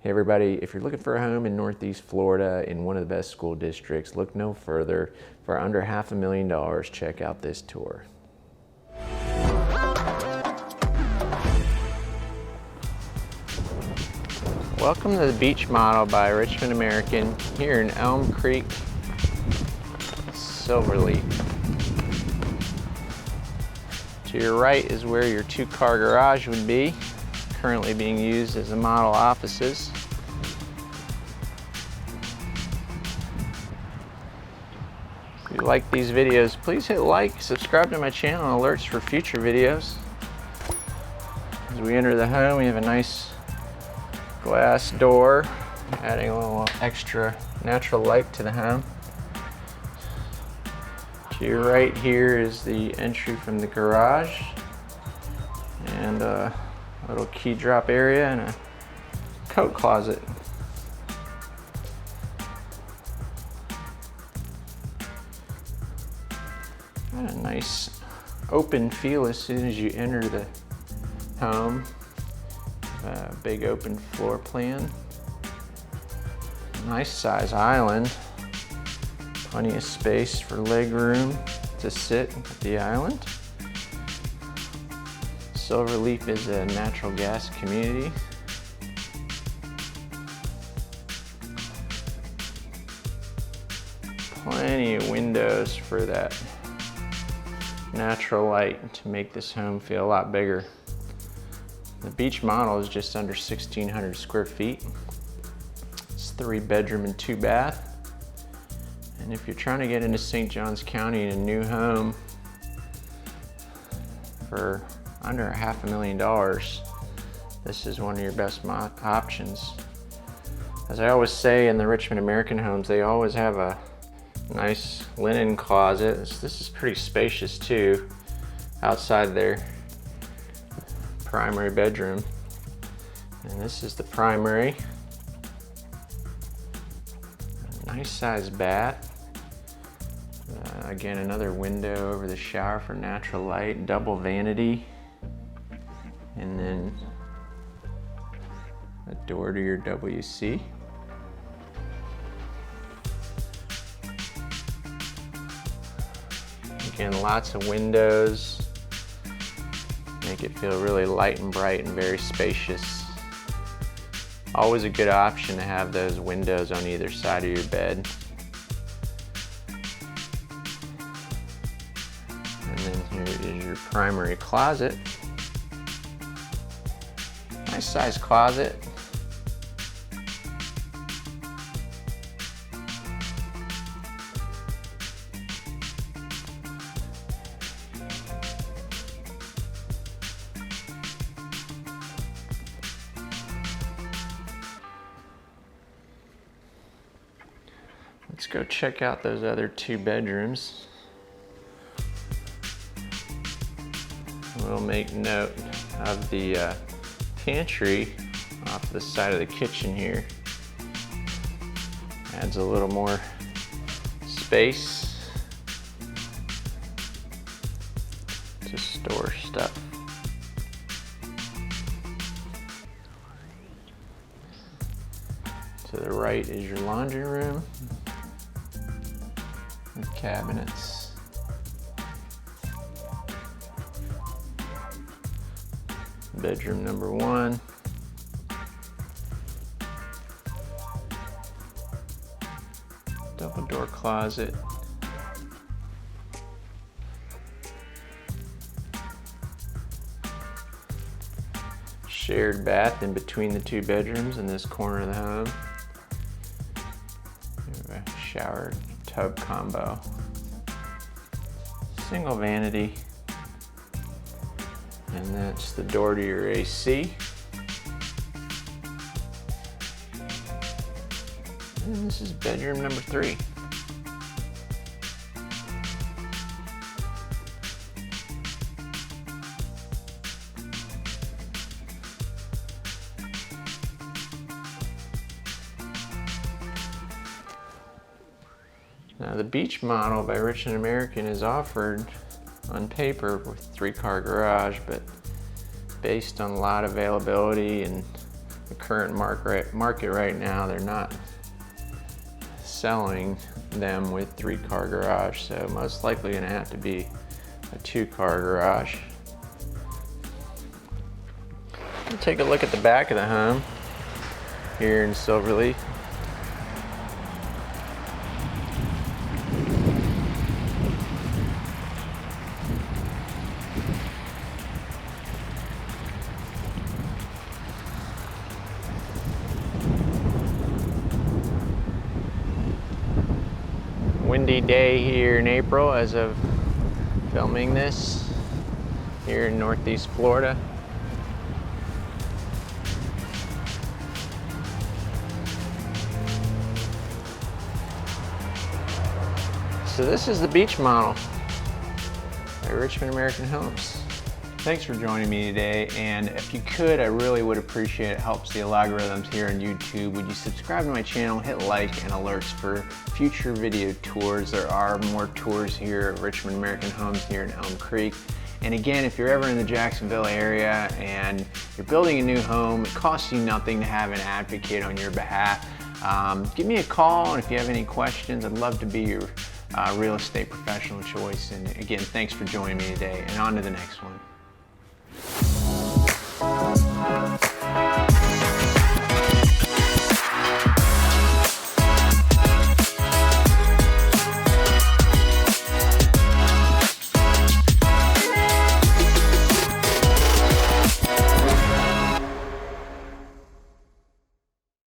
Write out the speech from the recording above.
Hey everybody, if you're looking for a home in Northeast Florida in one of the best school districts, look no further. For under $500,000, check out this tour. Welcome to the Beech Model by Richmond American here in Elm Creek, Silverleaf. To your right is where your two-car garage would be, currently being used as the model offices. If you like these videos, please hit like, subscribe to my channel, and alerts for future videos. As we enter the home, we have a nice glass door, adding a little extra natural light to the home. To your right here is the entry from the garage, and a little key drop area and a coat closet. Got a nice open feel as soon as you enter the home. A big open floor plan. Nice size island. Plenty of space for leg room to sit at the island. Silverleaf is a natural gas community. Plenty of windows for that natural light to make this home feel a lot bigger. The Beech Model is just under 1,600 square feet. It's 3-bedroom and 2-bath. And if you're trying to get into St. Johns County in a new home for under $500,000, this is one of your best options. As I always say in the Richmond American Homes, they always have a nice linen closet. This is pretty spacious too, outside their primary bedroom. And this is the primary. A nice sized bath. Again, another window over the shower for natural light, double vanity, and then a door to your WC. Again, lots of windows. Make it feel really light and bright and very spacious. Always a good option to have those windows on either side of your bed. And then here is your primary closet. Nice size closet. Let's go check out those other 2 bedrooms. We'll make note of the pantry off the side of the kitchen here. Adds a little more space to store stuff. To the right is your laundry room with cabinets. Bedroom number 1. Double door closet. Shared bath in between the 2 bedrooms in this corner of the home. We have a shower tub combo. Single vanity. And that's the door to your AC. And this is bedroom number 3. Now the Beech Model by Richmond American is offered on paper with 3-car garage, but based on lot availability and the current market right now, they're not selling them with 3-car garage, so most likely gonna have to be a 2-car garage. We'll take a look at the back of the home here in Silverleaf. Windy day here in April as of filming this here in Northeast Florida. So this is the Beech Model by Richmond American Homes. Thanks for joining me today, and if you could, I really would appreciate it. It helps the algorithms here on YouTube. Would you subscribe to my channel, hit like and alerts for future video tours. There are more tours here at Richmond American Homes here in Elm Creek. And again, if you're ever in the Jacksonville area and you're building a new home, it costs you nothing to have an advocate on your behalf. Give me a call, and if you have any questions, I'd love to be your real estate professional choice. And again, thanks for joining me today, and on to the next one.